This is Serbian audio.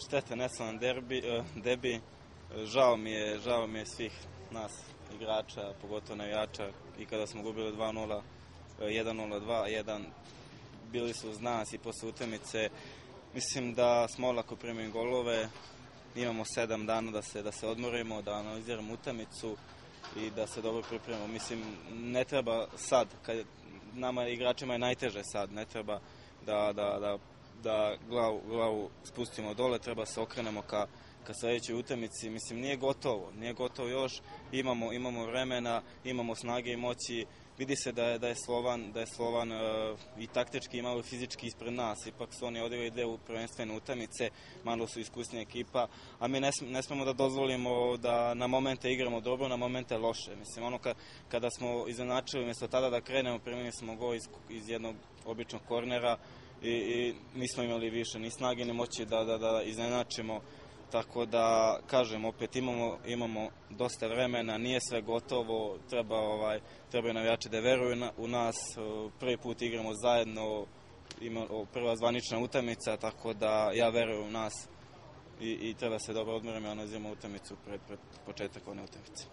štete, neslavan debi. Žao mi je svih nas igrača, pogotovo navijača, i kada smo gubili 2-0, 1-0, 2-1, bili su uz nas i posle utakmice. Mislim da smo olako primili golove, imamo 7 dana da se odmorimo, da analiziramo utakmicu i da se dobro pripremimo. Mislim, ne treba sad, kad nama igračima je najteže sad, ne treba da glavu spustimo dole, treba se okrenemo ka sledećoj utakmici. Mislim, nije gotovo još, imamo vremena, imamo snage i moći. Vidi se da je Slovan i taktički i malo fizički ispred nas. Ipak su oni odigrali dve prvenstvene utakmice, malo su iskusnija ekipa, a mi ne smemo da dozvolimo da na momente igramo dobro, na momente loše. Mislim, ono kada smo iznenačili, umjesto tada da krenemo, primili smo gol iz jednog običnog kornera i nismo imali više ni snage ni moći da iznenačimo. Tako da, kažem, opet imamo dosta vremena, nije sve gotovo, trebaju navijači da veruju u nas, prvi put igramo zajedno, prva zvanična utakmica, tako da ja verujem u nas i treba se dobro odmoriti, analiziramo utakmicu pred početak one utakmice.